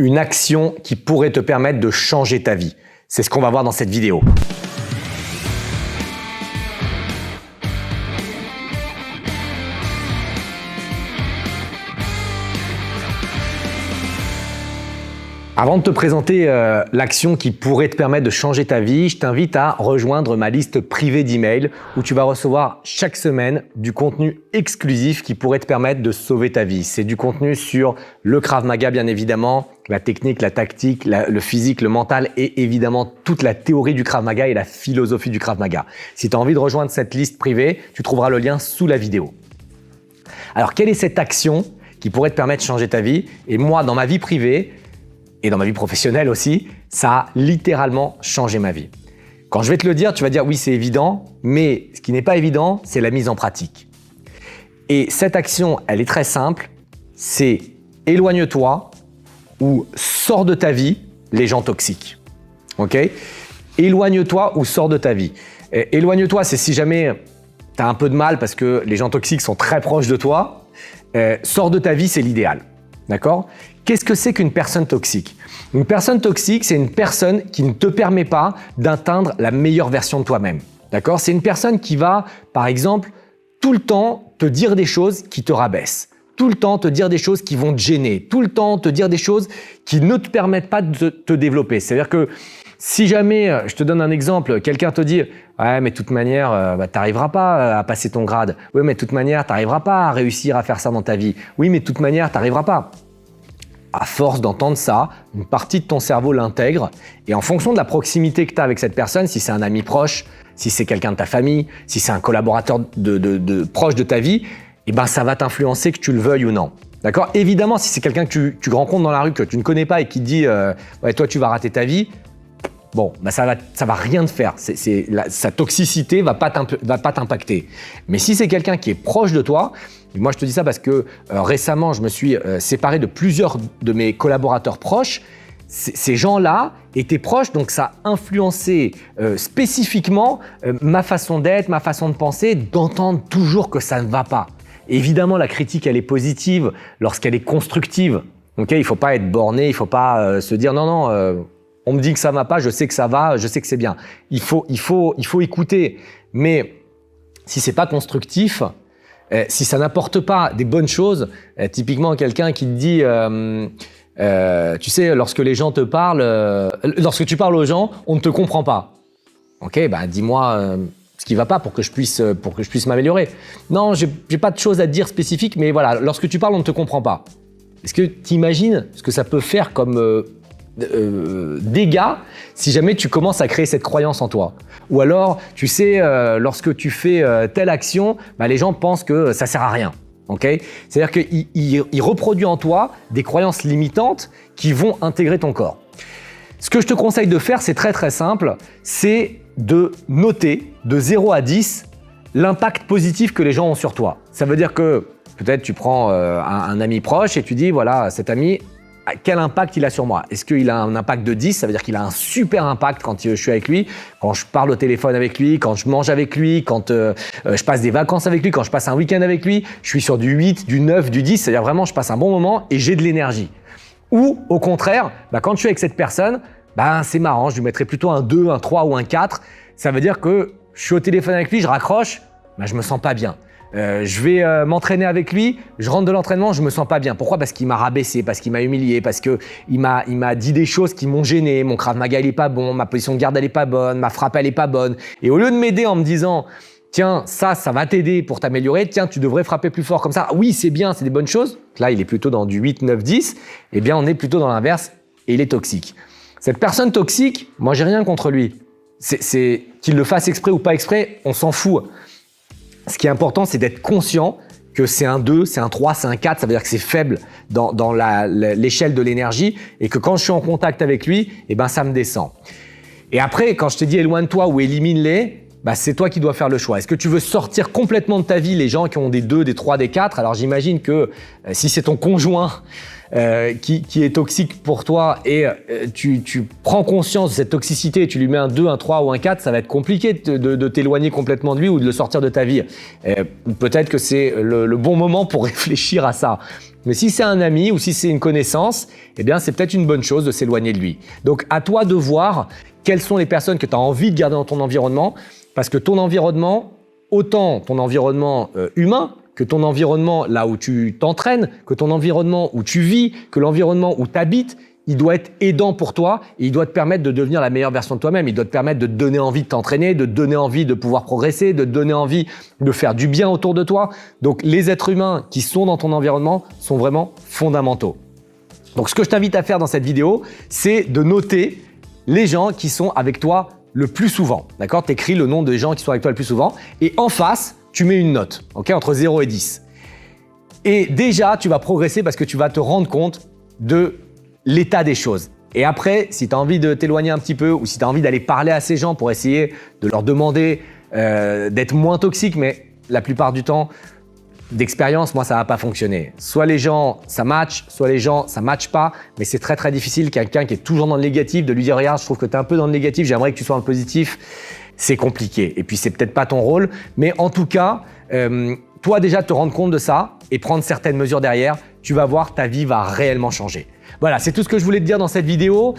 une action qui pourrait te permettre de changer ta vie. C'est ce qu'on va voir dans cette vidéo. Avant de te présenter l'action qui pourrait te permettre de changer ta vie, je t'invite à rejoindre ma liste privée d'emails où tu vas recevoir chaque semaine du contenu exclusif qui pourrait te permettre de sauver ta vie. C'est du contenu sur le Krav Maga bien évidemment, la technique, la tactique, le physique, le mental et évidemment toute la théorie du Krav Maga et la philosophie du Krav Maga. Si tu as envie de rejoindre cette liste privée, tu trouveras le lien sous la vidéo. Alors quelle est cette action qui pourrait te permettre de changer ta vie? Et moi, dans ma vie privée, et dans ma vie professionnelle aussi, ça a littéralement changé ma vie. Quand je vais te le dire, tu vas dire oui, c'est évident, mais ce qui n'est pas évident, c'est la mise en pratique. Et cette action, elle est très simple, c'est éloigne-toi ou sors de ta vie les gens toxiques. Ok? Éloigne-toi ou sors de ta vie. Éloigne-toi, c'est si jamais tu as un peu de mal parce que les gens toxiques sont très proches de toi. Sors de ta vie, c'est l'idéal. D'accord? Qu'est-ce que c'est qu'une personne toxique? Une personne toxique, c'est une personne qui ne te permet pas d'atteindre la meilleure version de toi-même. D'accord? C'est une personne qui va, par exemple, tout le temps te dire des choses qui te rabaissent. Tout le temps te dire des choses qui vont te gêner. Tout le temps te dire des choses qui ne te permettent pas de te développer. C'est-à-dire que si jamais, je te donne un exemple, quelqu'un te dit « Ouais, mais de toute manière, tu n'arriveras pas à passer ton grade. Oui, mais de toute manière, tu n'arriveras pas à réussir à faire ça dans ta vie. Oui, mais de toute manière, tu n'arriveras pas. » À force d'entendre ça, une partie de ton cerveau l'intègre et en fonction de la proximité que tu as avec cette personne, si c'est un ami proche, si c'est quelqu'un de ta famille, si c'est un collaborateur proche de ta vie, eh ben ça va t'influencer que tu le veuilles ou non. D'accord? Évidemment, si c'est quelqu'un que tu rencontres dans la rue, que tu ne connais pas et qui te dit ouais, toi tu vas rater ta vie, bon, bah ça va rien te faire. Sa toxicité va pas t'impacter. Mais si c'est quelqu'un qui est proche de toi, et moi je te dis ça parce que récemment je me suis séparé de plusieurs de mes collaborateurs proches. Ces gens-là étaient proches, donc ça a influencé spécifiquement ma façon d'être, ma façon de penser, d'entendre toujours que ça ne va pas. Évidemment, la critique, elle est positive lorsqu'elle est constructive. Okay, il ne faut pas être borné, il ne faut pas se dire non, on me dit que ça ne va pas, je sais que ça va, je sais que c'est bien. Il faut écouter, mais si ce n'est pas constructif, si ça n'apporte pas des bonnes choses, typiquement quelqu'un qui te dit, tu sais, lorsque les gens te parlent, lorsque tu parles aux gens, on ne te comprend pas. Ok, bah dis-moi ce qui ne va pas pour que je puisse m'améliorer. Non, j'ai pas de choses à te dire spécifiques, mais voilà, lorsque tu parles, on ne te comprend pas. Est-ce que tu imagines ce que ça peut faire comme dégâts si jamais tu commences à créer cette croyance en toi? Ou alors, tu sais, lorsque tu fais telle action, bah, les gens pensent que ça sert à rien. Okay? C'est-à-dire qu'il reproduit en toi des croyances limitantes qui vont intégrer ton corps. Ce que je te conseille de faire, c'est très très simple, c'est de noter de 0 à 10 l'impact positif que les gens ont sur toi. Ça veut dire que peut-être tu prends un ami proche et tu dis voilà, cet ami, quel impact il a sur moi? Est-ce qu'il a un impact de 10? Ça veut dire qu'il a un super impact quand je suis avec lui, quand je parle au téléphone avec lui, quand je mange avec lui, quand je passe des vacances avec lui, quand je passe un week-end avec lui, je suis sur du 8, du 9, du 10, c'est-à-dire vraiment je passe un bon moment et j'ai de l'énergie. Ou au contraire, bah, quand je suis avec cette personne, bah, c'est marrant, je lui mettrais plutôt un 2, un 3 ou un 4. Ça veut dire que je suis au téléphone avec lui, je raccroche, bah, je me sens pas bien. Je vais m'entraîner avec lui, je rentre de l'entraînement, je me sens pas bien. Pourquoi? Parce qu'il m'a rabaissé, parce qu'il m'a humilié, parce qu'il m'a dit des choses qui m'ont gêné. Mon Krav Maga, il est pas bon, ma position de garde, elle est pas bonne, ma frappe, elle est pas bonne. Et au lieu de m'aider en me disant tiens, ça va t'aider pour t'améliorer, tiens, tu devrais frapper plus fort comme ça. Oui, c'est bien, c'est des bonnes choses. Là, il est plutôt dans du 8, 9, 10. Eh bien, on est plutôt dans l'inverse et il est toxique. Cette personne toxique, moi, j'ai rien contre lui. C'est qu'il le fasse exprès ou pas exprès, on s'en fout. Ce qui est important, c'est d'être conscient que c'est un 2, c'est un 3, c'est un 4, ça veut dire que c'est faible dans l'échelle de l'énergie et que quand je suis en contact avec lui, eh ben, ça me descend. Et après, quand je te dis éloigne-toi ou élimine-les, bah, c'est toi qui dois faire le choix. Est-ce que tu veux sortir complètement de ta vie les gens qui ont des 2, des 3, des 4? Alors j'imagine que si c'est ton conjoint, qui est toxique pour toi et tu prends conscience de cette toxicité et tu lui mets un 2, un 3 ou un 4, ça va être compliqué de t'éloigner complètement de lui ou de le sortir de ta vie. Peut-être que c'est le bon moment pour réfléchir à ça. Mais si c'est un ami ou si c'est une connaissance, eh bien c'est peut-être une bonne chose de s'éloigner de lui. Donc à toi de voir quelles sont les personnes que tu as envie de garder dans ton environnement, parce que ton environnement, autant ton environnement humain, que ton environnement là où tu t'entraînes, que ton environnement où tu vis, que l'environnement où tu habites, il doit être aidant pour toi et il doit te permettre de devenir la meilleure version de toi-même. Il doit te permettre de te donner envie de t'entraîner, de te donner envie de pouvoir progresser, de te donner envie de faire du bien autour de toi. Donc les êtres humains qui sont dans ton environnement sont vraiment fondamentaux. Donc ce que je t'invite à faire dans cette vidéo, c'est de noter les gens qui sont avec toi le plus souvent. D'accord ? Tu écris le nom des gens qui sont avec toi le plus souvent et en face, tu mets une note, ok, entre 0 et 10. Et déjà, tu vas progresser parce que tu vas te rendre compte de l'état des choses. Et après, si tu as envie de t'éloigner un petit peu ou si tu as envie d'aller parler à ces gens pour essayer de leur demander d'être moins toxiques, mais la plupart du temps, d'expérience, moi, ça va pas fonctionner. Soit les gens, ça match, soit les gens, ça match pas, mais c'est très très difficile, quelqu'un qui est toujours dans le négatif, de lui dire « Regarde, je trouve que tu es un peu dans le négatif, j'aimerais que tu sois dans le positif », c'est compliqué. Et puis, c'est peut-être pas ton rôle, mais en tout cas, toi déjà te rendre compte de ça et prendre certaines mesures derrière, tu vas voir, ta vie va réellement changer. Voilà, c'est tout ce que je voulais te dire dans cette vidéo.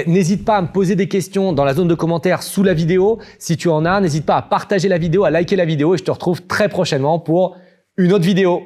N'hésite pas à me poser des questions dans la zone de commentaires sous la vidéo. Si tu en as, n'hésite pas à partager la vidéo, à liker la vidéo et je te retrouve très prochainement pour une autre vidéo.